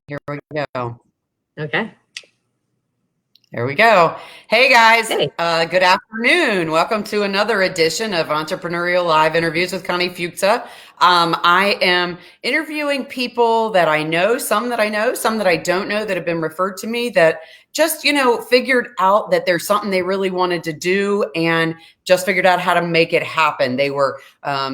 Here we go. Okay. There we go. Hey guys, Hey. good afternoon. Welcome to another edition of Entrepreneurial Live Interviews with Connie Fuksa. I am interviewing people that I know, some that I don't know that have been referred to me that just, figured out that there's something they really wanted to do and just figured out how to make it happen. They were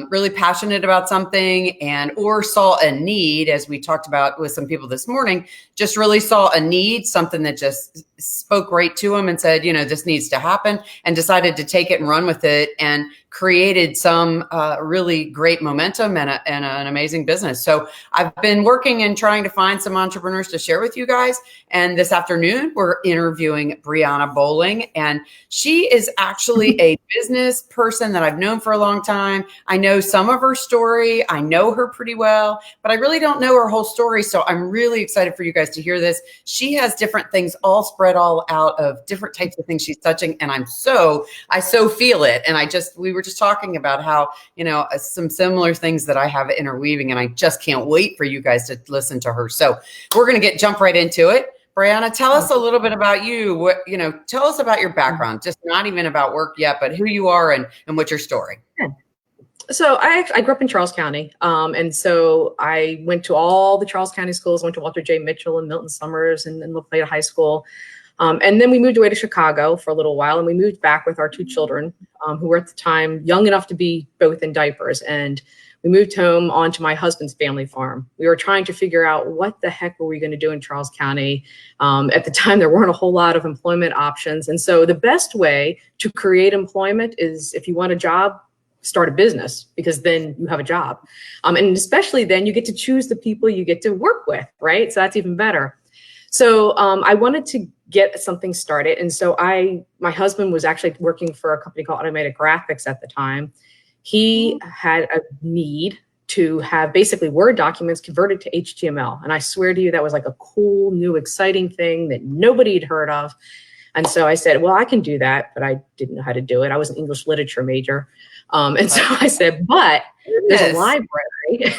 really passionate about something or saw a need, as we talked about with some people this morning, just really saw a need, something that just spoke right to them and said, this needs to happen, and decided to take it and run with it and created some really great momentum and an amazing business. So I've been working and trying to find some entrepreneurs to share with you guys. And this afternoon, we're interviewing Brianna Bowling, and she is actually a business person that I've known for a long time. I know some of her story. I know her pretty well, but I really don't know her whole story. So I'm really excited for you guys to hear this. She has different things all spread all out of different types of things she's touching. And I so feel it. And we were just talking about how, some similar things that I have interweaving, and I just can't wait for you guys to listen to her. So we're going to jump right into it. Brianna, tell us a little bit about you. Tell us about your background, just not even about work yet, but who you are and what's your story. So I grew up in Charles County. And so I went to all the Charles County schools, went to Walter J. Mitchell and Milton Summers and La Plata High School. And then we moved away to Chicago for a little while, and we moved back with our two children, who were at the time young enough to be both in diapers. And we moved home onto my husband's family farm. We were trying to figure out what the heck were we going to do in Charles County. At the time, there weren't a whole lot of employment options. And so the best way to create employment is, if you want a job, start a business, because then you have a job. And especially then you get to choose the people you get to work with, right? So that's even better. So I wanted to get something started. And so my husband was actually working for a company called Automated Graphics at the time. He had a need to have basically Word documents converted to HTML. And I swear to you, that was like a cool, new, exciting thing that nobody had heard of. And so I said, well, I can do that, but I didn't know how to do it. I was an English literature major. And so I said, but there's a library.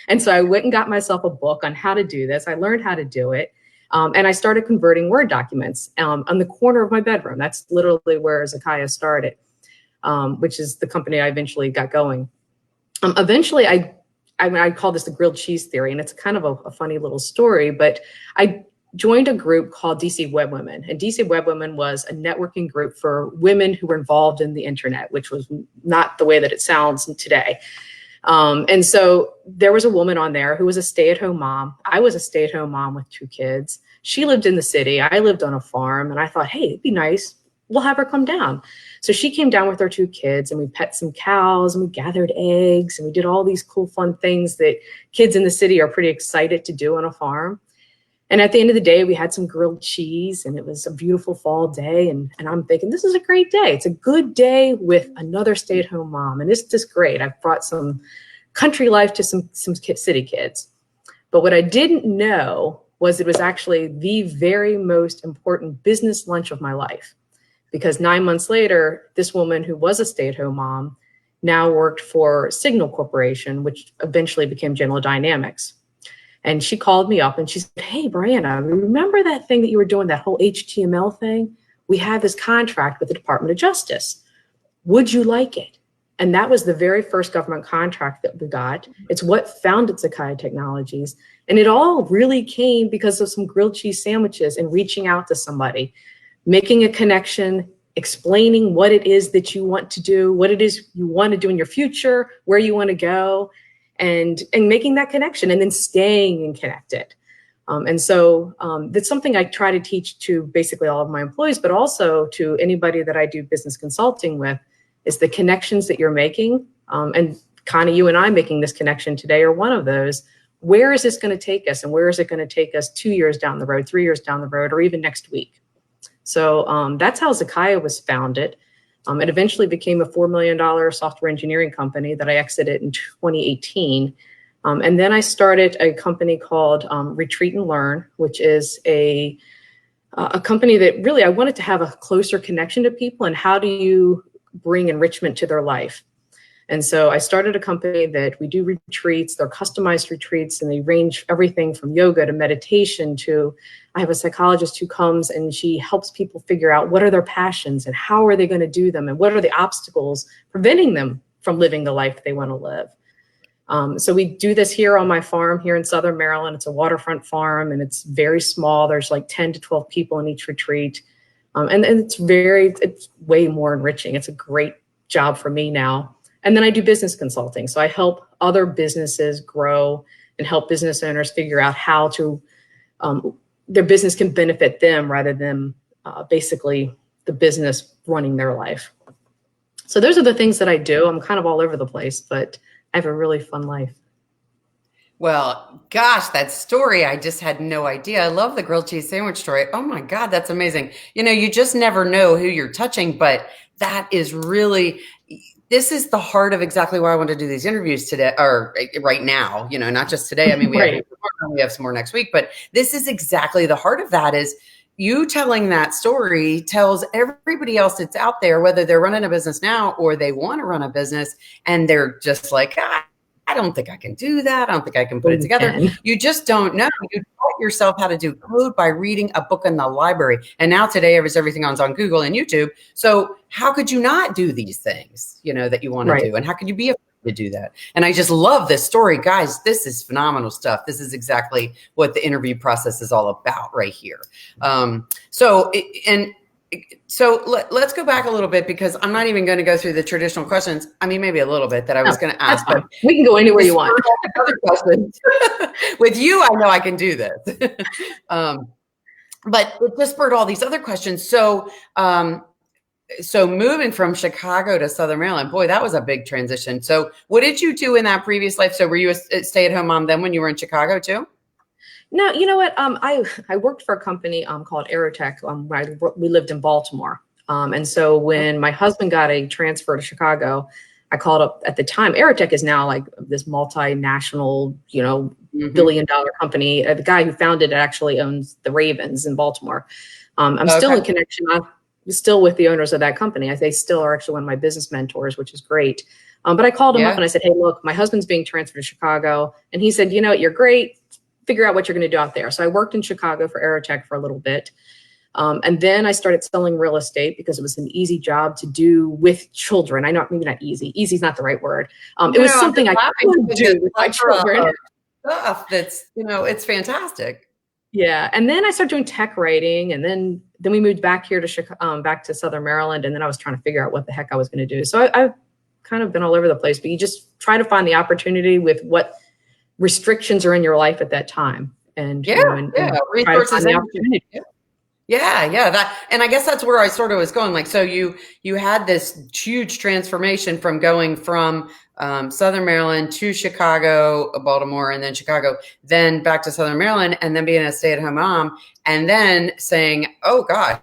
And so I went and got myself a book on how to do this. I learned how to do it. And I started converting Word documents on the corner of my bedroom. That's literally where Zakiah started, which is the company I eventually got going. Eventually, I call this the grilled cheese theory, and it's kind of a funny little story, but I joined a group called DC Web Women. And DC Web Women was a networking group for women who were involved in the internet, which was not the way that it sounds today. And so there was a woman on there who was a stay-at-home mom. I was a stay-at-home mom with two kids. She lived in the city. I lived on a farm. And I thought, hey, it'd be nice. We'll have her come down. So she came down with her two kids, and we pet some cows, and we gathered eggs, and we did all these cool, fun things that kids in the city are pretty excited to do on a farm. And at the end of the day, we had some grilled cheese, and it was a beautiful fall day. And I'm thinking, this is a great day. It's a good day with another stay-at-home mom. And it's just great. I've brought some country life to some city kids. But what I didn't know was it was actually the very most important business lunch of my life. Because 9 months later, this woman who was a stay-at-home mom now worked for Signal Corporation, which eventually became General Dynamics. And she called me up and she said, hey, Brianna, remember that thing that you were doing, that whole HTML thing? We had this contract with the Department of Justice. Would you like it? And that was the very first government contract that we got. It's what founded Zakiah Technologies. And it all really came because of some grilled cheese sandwiches and reaching out to somebody, making a connection, explaining what it is that you want to do, what it is you want to do in your future, where you want to go. And making that connection and then staying connected. And so that's something I try to teach to basically all of my employees, but also to anybody that I do business consulting with, is the connections that you're making. And Connie, you and I making this connection today are one of those. Where is this going to take us? And where is it going to take us 2 years down the road, 3 years down the road, or even next week? So that's how Zakiah was founded. It eventually became a $4 million software engineering company that I exited in 2018. And then I started a company called Retreat and Learn, which is a company that really I wanted to have a closer connection to people, and how do you bring enrichment to their life. And so I started a company that we do retreats. They're customized retreats, and they range everything from yoga to meditation to, I have a psychologist who comes and she helps people figure out what are their passions and how are they going to do them and what are the obstacles preventing them from living the life they want to live. So we do this here on my farm here in Southern Maryland. It's a waterfront farm and it's very small. There's like 10 to 12 people in each retreat. And it's way more enriching. It's a great job for me now. And then I do business consulting. So I help other businesses grow and help business owners figure out how to, their business can benefit them rather than basically the business running their life. So those are the things that I do. I'm kind of all over the place, but I have a really fun life. Well, gosh, that story, I just had no idea. I love the grilled cheese sandwich story. Oh my God, that's amazing. You know, you just never know who you're touching, but that is really, this is the heart of exactly why I want to do these interviews today, or right now, you know, not just today. I mean, Right. we have some more next week, but this is exactly the heart of that. Is you telling that story tells everybody else that's out there, whether they're running a business now or they want to run a business and they're just like, I don't think I can do that. I don't think I can put it together. You just don't know. You taught yourself how to do code by reading a book in the library. And now today, everything on Google and YouTube. So how could you not do these things, you know, that you want to do? And how could you be afraid to do that? And I just love this story. Guys, this is phenomenal stuff. This is exactly what the interview process is all about right here. So let's go back a little bit, because I'm not even going to go through the traditional questions. I mean, maybe a little bit that I was going to ask. But we can go anywhere you want. Other questions. With you, I know I can do this. But it just spurred all these other questions. So moving from Chicago to Southern Maryland, boy, that was a big transition. So what did you do in that previous life? So were you a stay-at-home mom then when you were in Chicago too? No, you know what? I worked for a company called Aerotech. We lived in Baltimore. And so when my husband got a transfer to Chicago, I called up at the time. Aerotech is now like this multinational, you know, billion-dollar company. The guy who founded it actually owns the Ravens in Baltimore. I'm still in connection. I'm still with the owners of that company. They still are actually one of my business mentors, which is great. But I called him up and I said, hey, look, my husband's being transferred to Chicago. And he said, you know, you're great. Figure out what you're going to do out there. So I worked in Chicago for Aerotech for a little bit. And then I started selling real estate because it was an easy job to do with children. I know, maybe not easy. Easy is not the right word. It was something I could do with my children. Stuff that's, you know, it's fantastic. Yeah. And then I started doing tech writing, and then we moved back here to back to Southern Maryland. And then I was trying to figure out what the heck I was going to do. So I've kind of been all over the place, but you just try to find the opportunity with what restrictions are in your life at that time. And resources and opportunity. That, and I guess that's where I sort of was going. Like, so you had this huge transformation from going from Southern Maryland to Chicago, Baltimore, and then Chicago, then back to Southern Maryland, and then being a stay-at-home mom, and then saying, oh gosh,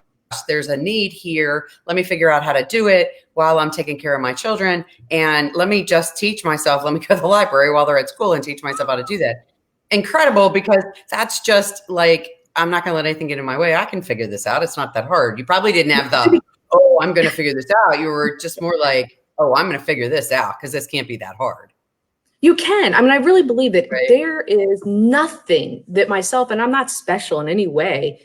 there's a need here. Let me figure out how to do it while I'm taking care of my children. And let me just teach myself. Let me go to the library while they're at school and teach myself how to do that. Incredible, because that's just like, I'm not going to let anything get in my way. I can figure this out. It's not that hard. You probably didn't have the, oh, I'm going to figure this out. You were just more like, oh, I'm going to figure this out because this can't be that hard. You can. I mean, I really believe that there is nothing that myself, and I'm not special in any way.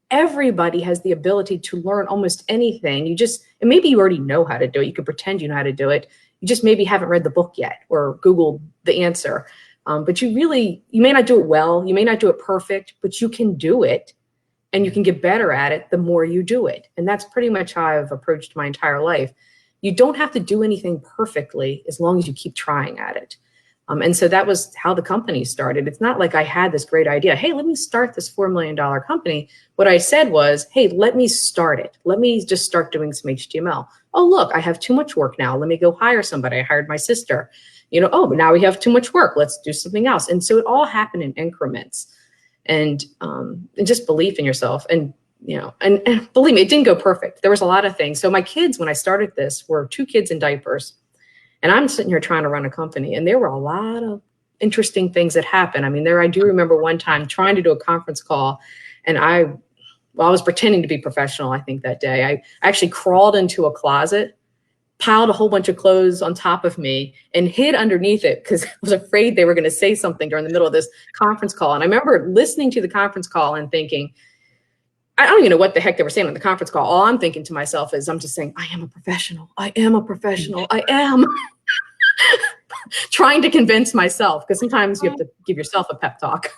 Everybody has the ability to learn almost anything. And maybe you already know how to do it. You could pretend you know how to do it. You just maybe haven't read the book yet or Googled the answer. But you may not do it well. You may not do it perfect, but you can do it, and you can get better at it the more you do it. And that's pretty much how I've approached my entire life. You don't have to do anything perfectly as long as you keep trying at it. And so that was how the company started. It's not like I had this great idea. Hey, let me start this $4 million company. What I said was, hey, let me start it. Let me just start doing some HTML. Oh, look, I have too much work now. Let me go hire somebody. I hired my sister. But now we have too much work. Let's do something else. And so it all happened in increments, and just belief in yourself. And, and believe me, it didn't go perfect. There was a lot of things. So my kids, when I started this, were 2 kids in diapers. And I'm sitting here trying to run a company, and there were a lot of interesting things that happened. I mean, I do remember one time trying to do a conference call, and I was pretending to be professional, I think, that day. I actually crawled into a closet, piled a whole bunch of clothes on top of me and hid underneath it because I was afraid they were going to say something during the middle of this conference call. And I remember listening to the conference call and thinking, I don't even know what the heck they were saying on the conference call. All I'm thinking to myself is, I'm just saying, I am a professional. I am a professional. I am. Trying to convince myself, because sometimes you have to give yourself a pep talk.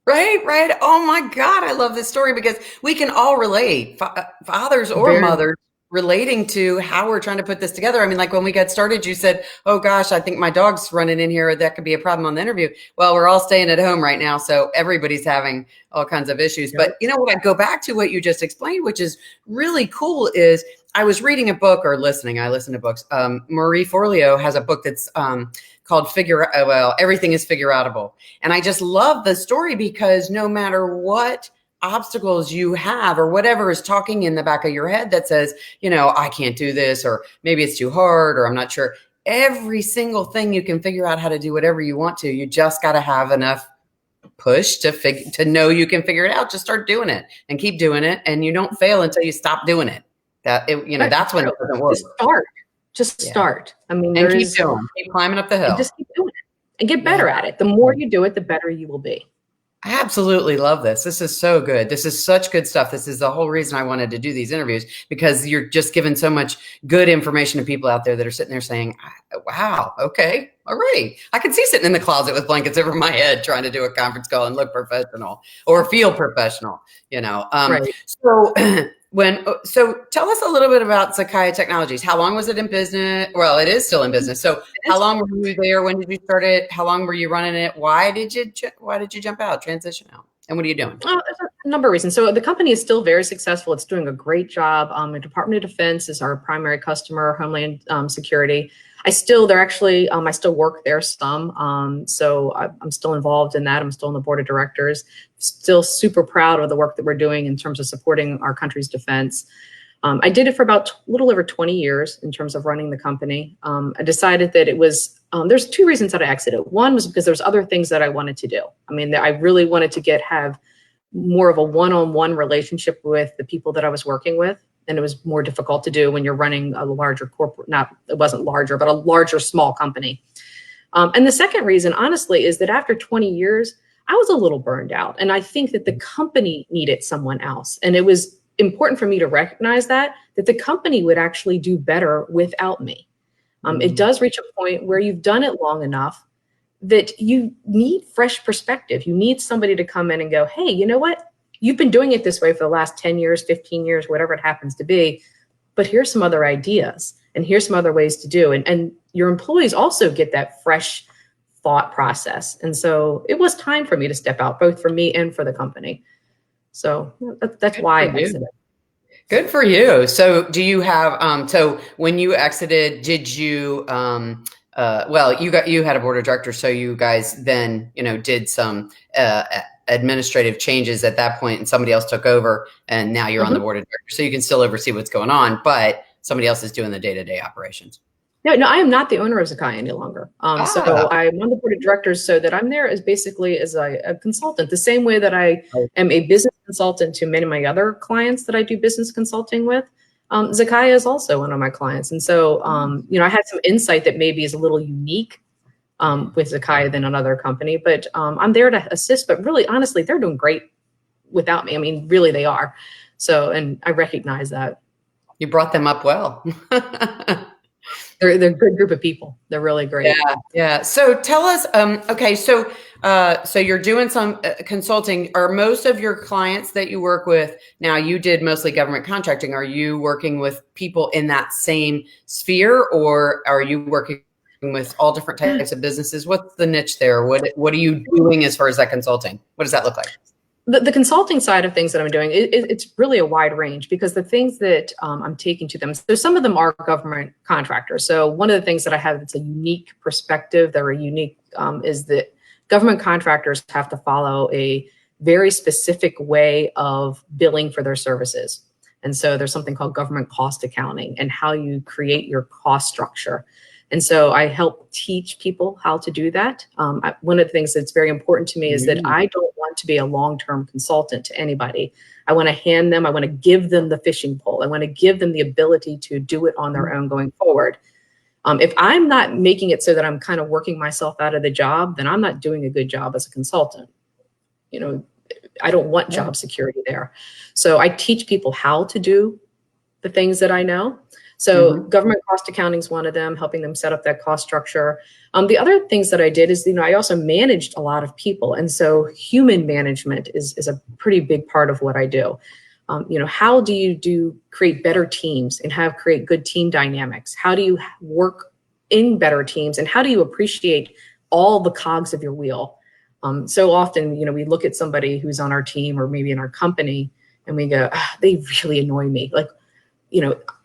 Right, right. Oh my God, I love this story because we can all relate, fathers or mothers, relating to how we're trying to put this together. I mean, like when we got started, you said, oh gosh, I think my dog's running in here. That could be a problem on the interview. Well, we're all staying at home right now, so everybody's having all kinds of issues. Yep. But you know what, I go back to what you just explained, which is really cool, is I was reading a book or listening. I listen to books. Marie Forleo has a book that's called Everything is Figure Outable. And I just love the story because no matter what obstacles you have or whatever is talking in the back of your head that says, you know, I can't do this, or maybe it's too hard, or I'm not sure. Every single thing you can figure out how to do whatever you want to. You just got to have enough push to know you can figure it out. Just start doing it and keep doing it. And you don't fail until you stop doing it. That's when it doesn't work. Just start. I mean, and keep doing, keep climbing up the hill. Just keep doing it and get better at it. The more you do it, the better you will be. I absolutely love this. This is so good. This is such good stuff. This is the whole reason I wanted to do these interviews, because you're just giving so much good information to people out there that are sitting there saying, wow, okay, all right. I can see sitting in the closet with blankets over my head trying to do a conference call and look professional or feel professional, you know. Right. So tell us a little bit about Zakaya Technologies. How long was it in business? Well, it is still in business. So how long were you there? When did you start it? How long were you running it? Why did you jump out, transition out? And what are you doing? There's a number of reasons. So the company is still very successful. It's doing a great job. The Department of Defense is our primary customer, Homeland Security. I still work there some. So I'm still involved in that. I'm still on the board of directors. Still super proud of the work that we're doing in terms of supporting our country's defense. I did it for about a little over 20 years in terms of running the company. I decided that it was, there's two reasons that I exited. One was because there's other things that I wanted to do. I mean, I really wanted to have more of a one-on-one relationship with the people that I was working with. And it was more difficult to do when you're running a larger corporate, it wasn't larger, but a larger small company. And the second reason, honestly, is that after 20 years, I was a little burned out. And I think that the company needed someone else. And it was important for me to recognize that the company would actually do better without me. It does reach a point where you've done it long enough that you need fresh perspective. You need somebody to come in and go, hey, you know what? You've been doing it this way for the last 10 years, 15 years, whatever it happens to be, but here's some other ideas and here's some other ways to do. And your employees also get that fresh thought process. And so it was time for me to step out, both for me and for the company. So that's why I exited. Good for you. So do you have, so when you exited, did you, you had a board of directors, so you guys then, did some, administrative changes at that point, and somebody else took over, and now you're on the board of directors, so you can still oversee what's going on, but somebody else is doing the day-to-day operations. No, I am not the owner of Zakaya any longer. So I'm on the board of directors, so that I'm there as basically as a consultant, the same way that I am a business consultant to many of my other clients that I do business consulting with. Zakaya is also one of my clients. And so, I had some insight that maybe is a little unique with Zakaya than another company, but I'm there to assist. But really, honestly, they're doing great without me. I mean, really, they are. So, and I recognize that. You brought them up well. They're a good group of people. They're really great. Yeah. So tell us, so you're doing some consulting. Are most of your clients that you work with now, you did mostly government contracting. Are you working with people in that same sphere, or are you working with all different types of businesses? What's the niche there? What are you doing as far as that consulting? What does that look like? The consulting side of things that I'm doing, it's really a wide range, because the things that I'm taking to them, so some of them are government contractors. So one of the things that I have that's a unique perspective, that are unique, is that government contractors have to follow a very specific way of billing for their services. And so there's something called government cost accounting, and how you create your cost structure. And so I help teach people how to do that. One of the things that's very important to me is that I don't want want to be a long-term consultant to anybody. I want to give them the fishing pole. I want to give them the ability to do it on their own going forward. If I'm not making it so that I'm kind of working myself out of the job, then I'm not doing a good job as a consultant. I don't want job security there. So I teach people how to do the things that I know. So government cost accounting is one of them, helping them set up that cost structure. The other things that I did is, I also managed a lot of people. And so human management is a pretty big part of what I do. How do you create better teams and create good team dynamics? How do you work in better teams, and how do you appreciate all the cogs of your wheel? So often, we look at somebody who's on our team or maybe in our company and we go, they really annoy me. Like,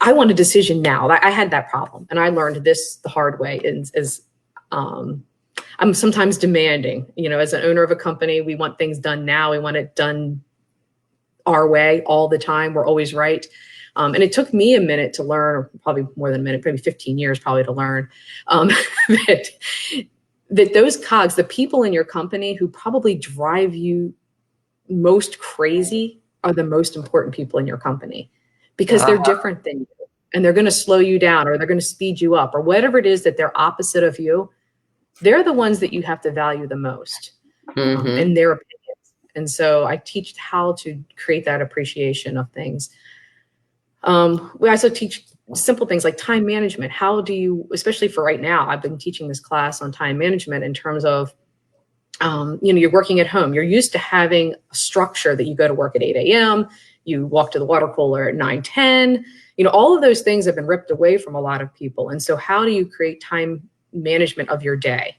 I want a decision now. I had that problem, and I learned this the hard way. I'm sometimes demanding, as an owner of a company, we want things done now. We want it done our way all the time. We're always right. And it took me a minute to learn, or probably more than a minute, maybe 15 years probably to learn that those cogs, the people in your company who probably drive you most crazy, are the most important people in your company, because they're different than you, and they're going to slow you down, or they're going to speed you up, or whatever it is that they're opposite of you. They're the ones that you have to value the most, in their opinions. And so I teach how to create that appreciation of things. We also teach simple things like time management. How do you, especially for right now, I've been teaching this class on time management in terms of, you're working at home. You're used to having a structure that you go to work at 8 a.m., you walk to the water cooler at 9:10. All of those things have been ripped away from a lot of people. And so how do you create time management of your day,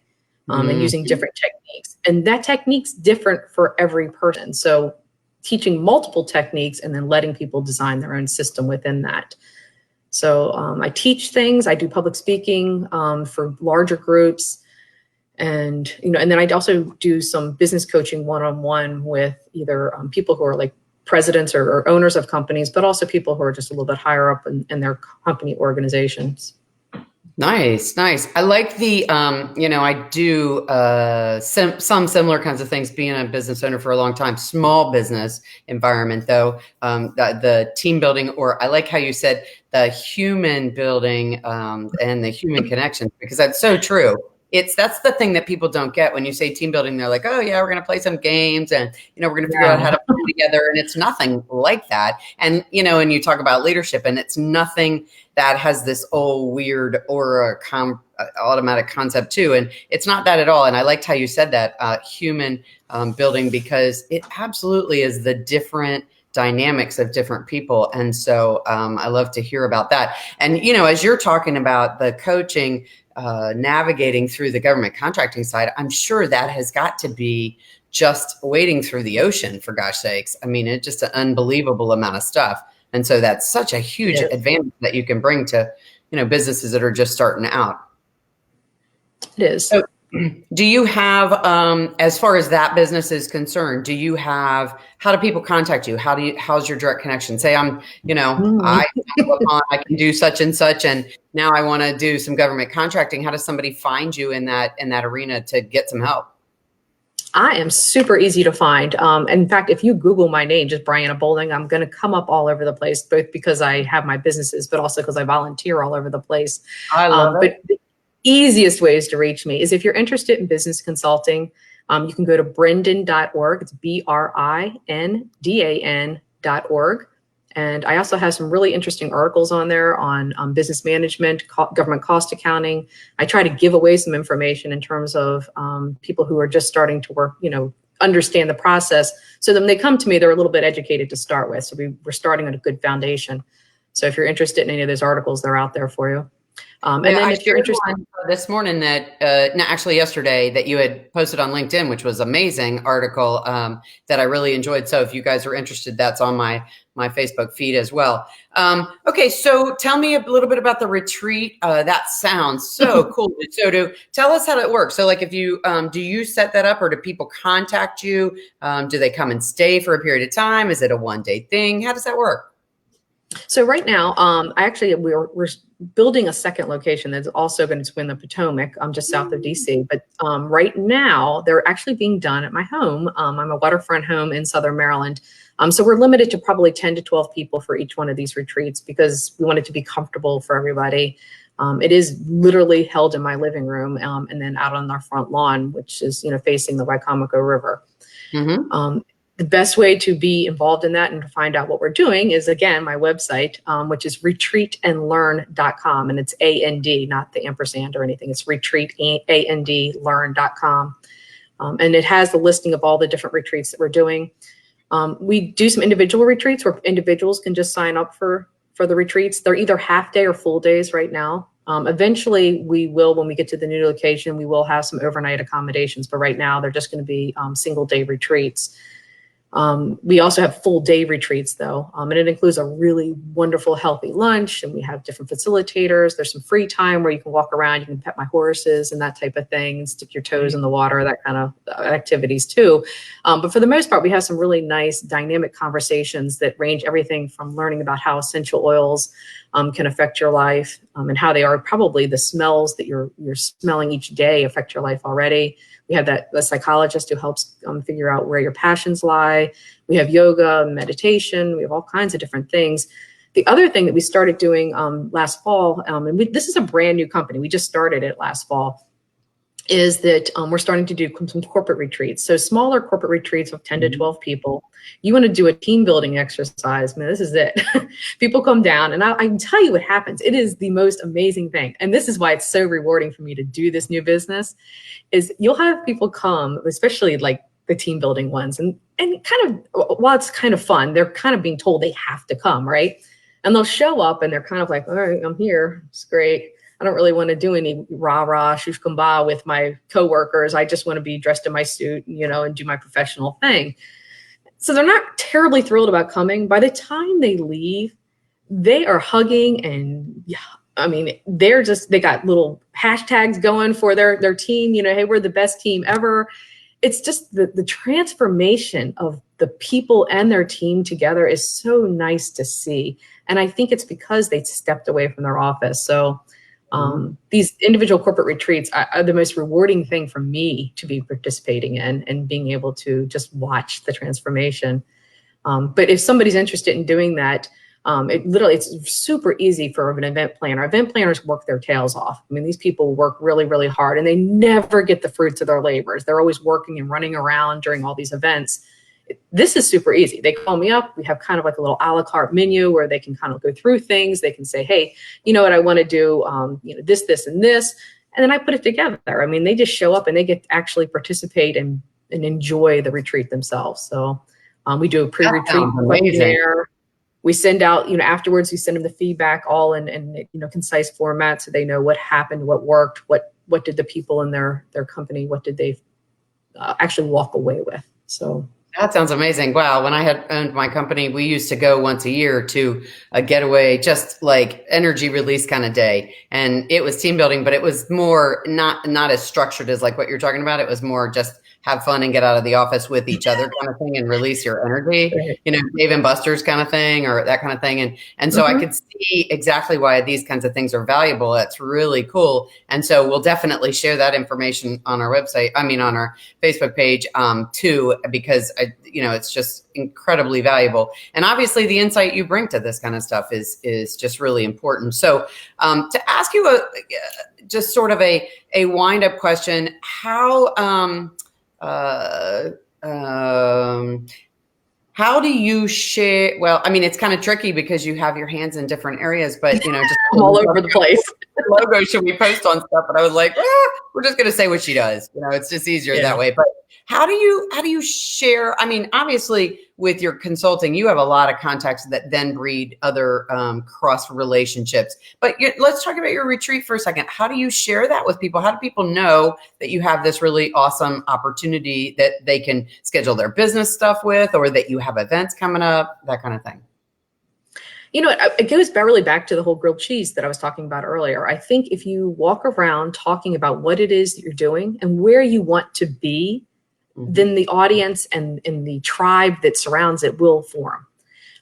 and using different techniques? And that technique's different for every person. So teaching multiple techniques and then letting people design their own system within that. So I teach things. I do public speaking for larger groups. And, and then I also do some business coaching one-on-one with either people who are like presidents or owners of companies, but also people who are just a little bit higher up in their company organizations. Nice. I like the, I do some similar kinds of things, being a business owner for a long time, small business environment though, the team building, or I like how you said the human building and the human connection, because that's so true. That's the thing that people don't get when you say team building. They're like, oh yeah, we're going to play some games and, we're going to figure out how to play together. And it's nothing like that. And, and you talk about leadership, and it's nothing that has this old weird aura automatic concept too. And it's not that at all. And I liked how you said that human building, because it absolutely is the different dynamics of different people. And so I love to hear about that. And, as you're talking about the coaching, navigating through the government contracting side, I'm sure that has got to be just wading through the ocean, for gosh sakes. I mean, it's just an unbelievable amount of stuff. And so that's such a huge advantage that you can bring to, businesses that are just starting out. It is. So, do you have, as far as that business is concerned, how do people contact you? How's your direct connection? Say I can do such and such, and now I want to do some government contracting. How does somebody find you in that arena to get some help? I am super easy to find. In fact, if you Google my name, just Brianna Bowling, I'm going to come up all over the place, both because I have my businesses, but also because I volunteer all over the place. I love it. But easiest ways to reach me is if you're interested in business consulting, you can go to brindan.org. It's BRINDAN.org. And I also have some really interesting articles on there on business management, government cost accounting. I try to give away some information in terms of people who are just starting to work, understand the process. So then when they come to me, they're a little bit educated to start with. So we're starting at a good foundation. So if you're interested in any of those articles, they're out there for you. And then if you're interested this morning actually yesterday, that you had posted on LinkedIn, which was amazing article that I really enjoyed. So if you guys are interested, that's on my Facebook feed as well. Okay. So tell me a little bit about the retreat. That sounds so cool. So tell us how it works. So like if you, do you set that up, or do people contact you? Do they come and stay for a period of time? Is it a one-day thing? How does that work? So right now, we're building a second location that's also going to swim the Potomac, just south of DC. But right now, they're actually being done at my home. I'm a waterfront home in Southern Maryland. So we're limited to probably 10 to 12 people for each one of these retreats because we want it to be comfortable for everybody. It is literally held in my living room and then out on our front lawn, which is, facing the Wycomico River. Mm-hmm. The best way to be involved in that and to find out what we're doing is, again, my website, which is retreatandlearn.com. And it's AND, not the ampersand or anything. It's retreatandlearn.com. And it has the listing of all the different retreats that we're doing. We do some individual retreats where individuals can just sign up for the retreats. They're either half day or full days right now. Eventually, we will, when we get to the new location, we will have some overnight accommodations. But right now, they're just going to be single day retreats. We also have full day retreats though. And it includes a really wonderful, healthy lunch. And we have different facilitators. There's some free time where you can walk around, you can pet my horses and that type of thing, stick your toes in the water, that kind of activities too. But for the most part, we have some really nice dynamic conversations that range everything from learning about how essential oils can affect your life and how they are probably the smells that you're smelling each day affect your life already. We have the psychologist who helps figure out where your passions lie. We have yoga, meditation. We have all kinds of different things. The other thing that we started doing last fall, this is a brand new company. We just started it last fall, is that we're starting to do some corporate retreats. So smaller corporate retreats of 10 to 12 people. You want to do a team building exercise, man, this is it. People come down and I can tell you what happens. It is the most amazing thing. And this is why it's so rewarding for me to do this new business, is you'll have people come, especially like the team building ones. And kind of, while it's kind of fun, they're kind of being told they have to come, right? And they'll show up and they're kind of like, all right, I'm here. It's great. I don't really want to do any rah-rah, shush-kumbah with my coworkers. I just want to be dressed in my suit, and do my professional thing. So they're not terribly thrilled about coming. By the time they leave, they are hugging and they got little hashtags going for their team, hey, we're the best team ever. It's just the transformation of the people and their team together is so nice to see. And I think it's because they stepped away from their office. So these individual corporate retreats are the most rewarding thing for me to be participating in and being able to just watch the transformation. But if somebody's interested in doing that, it's super easy for an event planner. Event planners work their tails off. I mean, these people work really, really hard and they never get the fruits of their labors. They're always working and running around during all these events. This is super easy. They call me up. We have kind of like a little a la carte menu where they can kind of go through things. They can say, hey, you know what, I want to do, this, this, and this. And then I put it together. I mean, they just show up and they get to actually participate and enjoy the retreat themselves. So we do a pre-retreat webinar. We send out, afterwards, we send them the feedback all in concise format so they know what happened, what worked, what did the people in their company, what did they actually walk away with. So that sounds amazing. Wow. When I had owned my company, we used to go once a year to a getaway, just like energy release kind of day. And it was team building, but it was more not as structured as like what you're talking about. It was more just have fun and get out of the office with each other kind of thing and release your energy, Dave and Buster's kind of thing or that kind of thing. And so I could see exactly why these kinds of things are valuable. That's really cool. And so we'll definitely share that information on our website. I mean, on our Facebook page too, because it's just incredibly valuable. And obviously the insight you bring to this kind of stuff is just really important. So to ask you just sort of a wind up question, how do you share? Well, I mean, it's kind of tricky because you have your hands in different areas, but just all over the place. Logo, should we post on stuff? But I was like, we're just going to say what she does. It's just easier that way. But how do you share? I mean, obviously with your consulting, you have a lot of contacts that then breed other cross relationships. But let's talk about your retreat for a second. How do you share that with people? How do people know that you have this really awesome opportunity that they can schedule their business stuff with, or that you have events coming up, that kind of thing? It goes really back to the whole grilled cheese that I was talking about earlier. I think if you walk around talking about what it is that you're doing and where you want to be, then the audience and the tribe that surrounds it will form.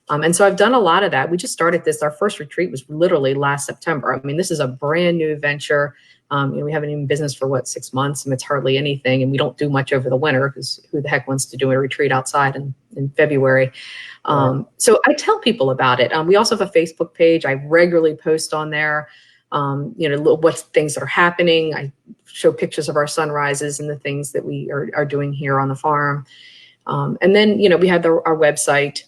And so I've done a lot of that. We just started this. Our first retreat was literally last September. I mean, this is a brand new venture. We haven't even been in business for 6 months, and it's hardly anything. And we don't do much over the winter because who the heck wants to do a retreat outside in February? So I tell people about it. We also have a Facebook page. I regularly post on there, what things that are happening. I show pictures of our sunrises and the things that we are doing here on the farm. And then, we have our website.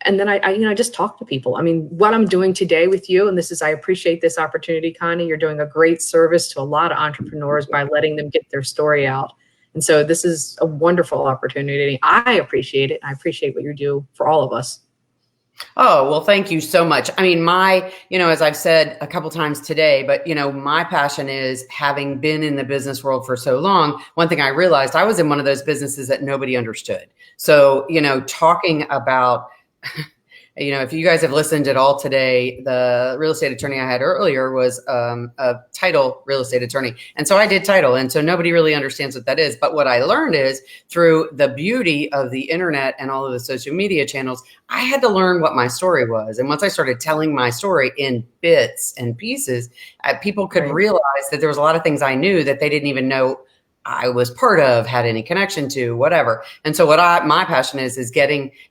And then I just talk to people. I mean, what I'm doing today with you, and I appreciate this opportunity, Connie. You're doing a great service to a lot of entrepreneurs by letting them get their story out. And so this is a wonderful opportunity. I appreciate it. I appreciate what you do for all of us. Oh, well, thank you so much. I mean, as I've said a couple times today, but, my passion is, having been in the business world for so long, one thing I realized, I was in one of those businesses that nobody understood. So, talking about, if you guys have listened at all today, the real estate attorney I had earlier was a title real estate attorney. And so I did title. And so nobody really understands what that is. But what I learned is, through the beauty of the internet and all of the social media channels, I had to learn what my story was. And once I started telling my story in bits and pieces, people could realize that there was a lot of things I knew that they didn't even know I was part of, had any connection to, whatever. And so my passion is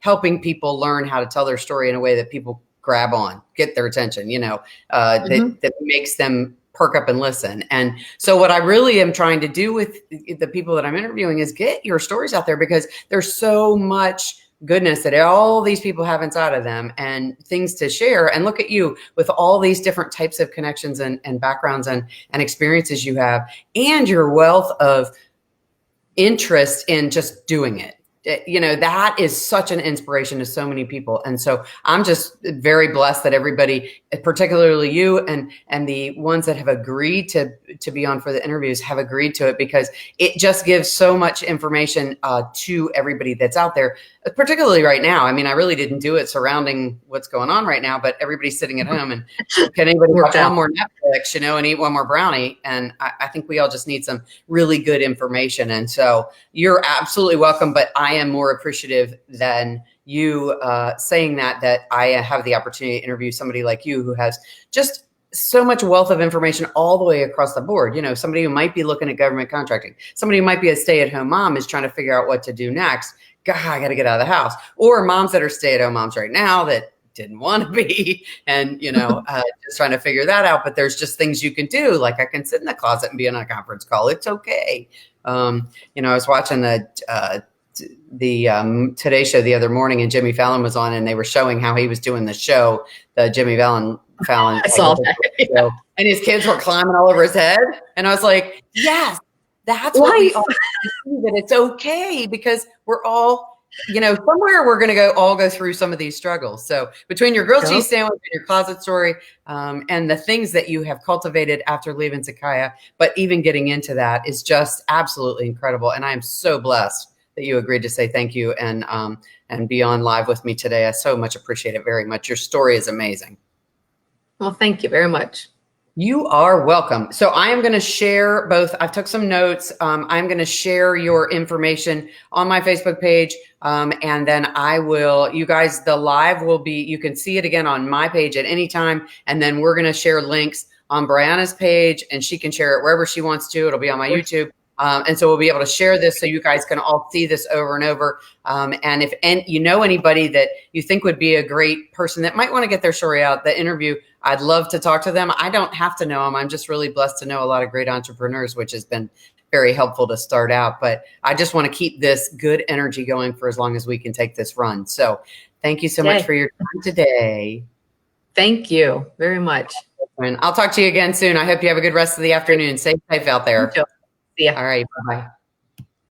helping people learn how to tell their story in a way that people grab on, get their attention, that makes them perk up and listen. And so what I really am trying to do with the people that I'm interviewing is get your stories out there, because there's so much goodness that all these people have inside of them and things to share. And look at you with all these different types of connections and backgrounds and experiences you have, and your wealth of interest in just doing it. That is such an inspiration to so many people. And so I'm just very blessed that everybody, particularly you and the ones that have agreed to be on for the interviews, have agreed to it, because it just gives so much information to everybody that's out there, particularly right now. I mean, I really didn't do it surrounding what's going on right now, but everybody's sitting at home, and can anybody watch one more Netflix, and eat one more brownie? And I think we all just need some really good information. And so you're absolutely welcome, but I am more appreciative than you saying that I have the opportunity to interview somebody like you who has just so much wealth of information all the way across the board. Somebody who might be looking at government contracting, somebody who might be a stay-at-home mom is trying to figure out what to do next. God, I got to get out of the house. Or moms that are stay-at-home moms right now that didn't want to be, and just trying to figure that out. But there's just things you can do, like I can sit in the closet and be on a conference call. It's okay. I was watching the Today Show the other morning, and Jimmy Fallon was on, and they were showing how he was doing the show, the Jimmy Fallon. I saw that. Yeah. And his kids were climbing all over his head, and I was like, yes, that's what we all see, that it's okay, because we're all, somewhere we're going to all go through some of these struggles. So between your grilled cheese sandwich and your closet story, and the things that you have cultivated after leaving Sakaya, but even getting into that is just absolutely incredible. And I am so blessed that you agreed to say thank you and be on live with me today. I so much appreciate it very much. Your story is amazing. Well, thank you very much. You are welcome. So I am going to share both. I've took some notes. I'm going to share your information on my Facebook page. And then you guys, the live will be, you can see it again on my page at any time. And then we're going to share links on Brianna's page, and she can share it wherever she wants to. It'll be on my YouTube. And so we'll be able to share this so you guys can all see this over and over. And if you know anybody that you think would be a great person that might want to get their story out, the interview, I'd love to talk to them. I don't have to know them. I'm just really blessed to know a lot of great entrepreneurs, which has been very helpful to start out. But I just want to keep this good energy going for as long as we can take this run. So thank you so much for your time today. Thank you very much. And I'll talk to you again soon. I hope you have a good rest of the afternoon. Stay safe out there. See ya. All right. Bye-bye.